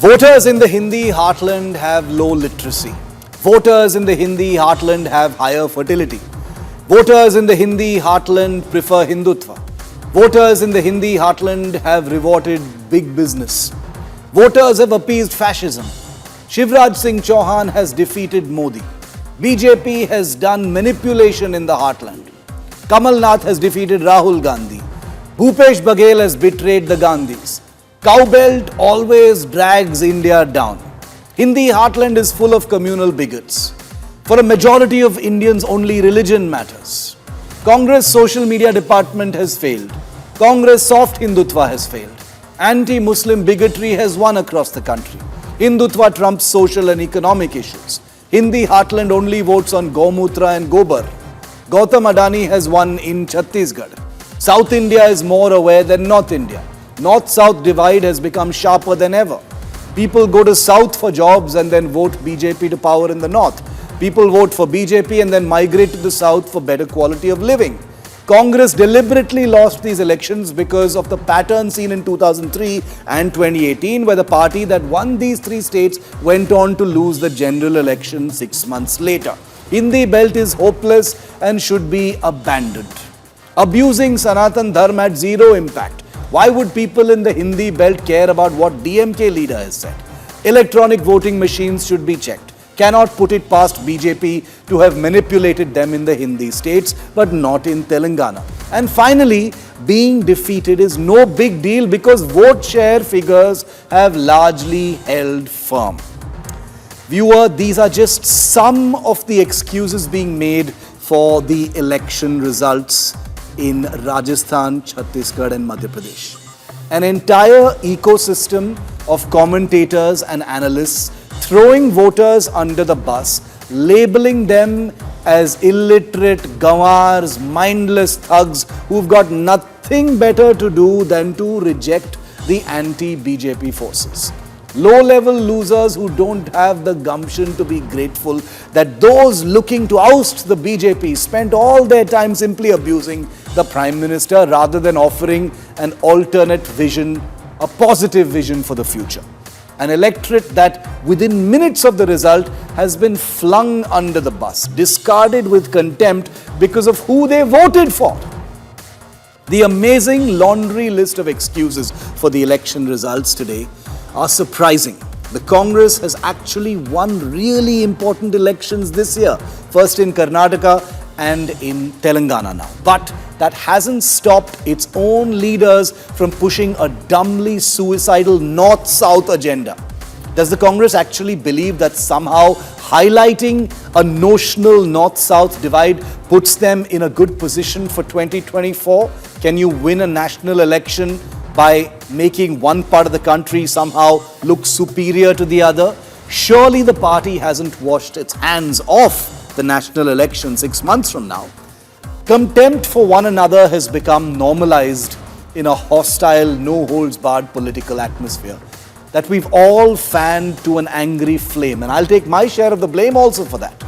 Voters in the Hindi heartland have low literacy. Voters in the Hindi heartland have higher fertility. Voters in the Hindi heartland prefer Hindutva. Voters in the Hindi heartland have rewarded big business. Voters have appeased fascism. Shivraj Singh Chauhan has defeated Modi. BJP has done manipulation in the heartland. Kamal Nath has defeated Rahul Gandhi. Bhupesh Baghel has betrayed the Gandhis. Cowbelt always drags India down. Hindi heartland is full of communal bigots. For a majority of Indians, only religion matters. Congress social media department has failed. Congress soft Hindutva has failed. Anti-Muslim bigotry has won across the country. Hindutva trumps social and economic issues. Hindi heartland only votes on Gomutra and Gobar. Gautam Adani has won in Chhattisgarh. South India is more aware than North India. North-South divide has become sharper than ever. People go to South for jobs and then vote BJP to power in the North. People vote for BJP and then migrate to the South for better quality of living. Congress deliberately lost these elections because of the pattern seen in 2003 and 2018, where the party that won these three states went on to lose the general election 6 months later. Hindi belt is hopeless and should be abandoned. Abusing Sanatan Dharma had zero impact. Why would people in the Hindi belt care about what DMK leader has said? Electronic voting machines should be checked. Cannot put it past BJP to have manipulated them in the Hindi states, but not in Telangana. And finally, being defeated is no big deal because vote share figures have largely held firm. Viewer, these are just some of the excuses being made for the election results in Rajasthan, Chhattisgarh and Madhya Pradesh. An entire ecosystem of commentators and analysts throwing voters under the bus, labeling them as illiterate, gawars, mindless thugs who've got nothing better to do than to reject the anti-BJP forces. Low-level losers who don't have the gumption to be grateful that those looking to oust the BJP spent all their time simply abusing the Prime Minister rather than offering an alternate vision, a positive vision for the future. An electorate that within minutes of the result has been flung under the bus, discarded with contempt because of who they voted for. The amazing laundry list of excuses for the election results today are surprising. The Congress has actually won really important elections this year, first in Karnataka and in Telangana now. But that hasn't stopped its own leaders from pushing a dumbly suicidal North-South agenda. Does the Congress actually believe that somehow highlighting a notional North-South divide puts them in a good position for 2024? Can you win a national election by making one part of the country somehow look superior to the other? Surely the party hasn't washed its hands off the national election 6 months from now. Contempt for one another has become normalized in a hostile, no-holds-barred political atmosphere that we've all fanned to an angry flame. And I'll take my share of the blame also for that.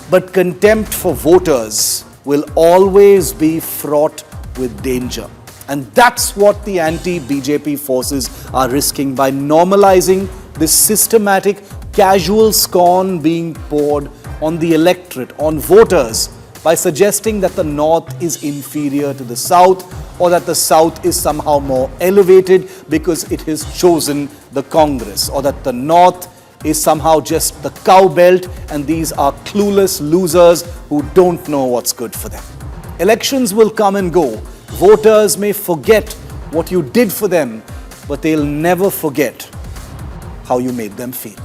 But contempt for voters will always be fraught with danger. And that's what the anti-BJP forces are risking by normalizing this systematic, casual scorn being poured on the electorate, on voters, by suggesting that the North is inferior to the South or that the South is somehow more elevated because it has chosen the Congress, or that the North is somehow just the cow belt and these are clueless losers who don't know what's good for them. Elections will come and go. Voters may forget what you did for them, but they'll never forget how you made them feel.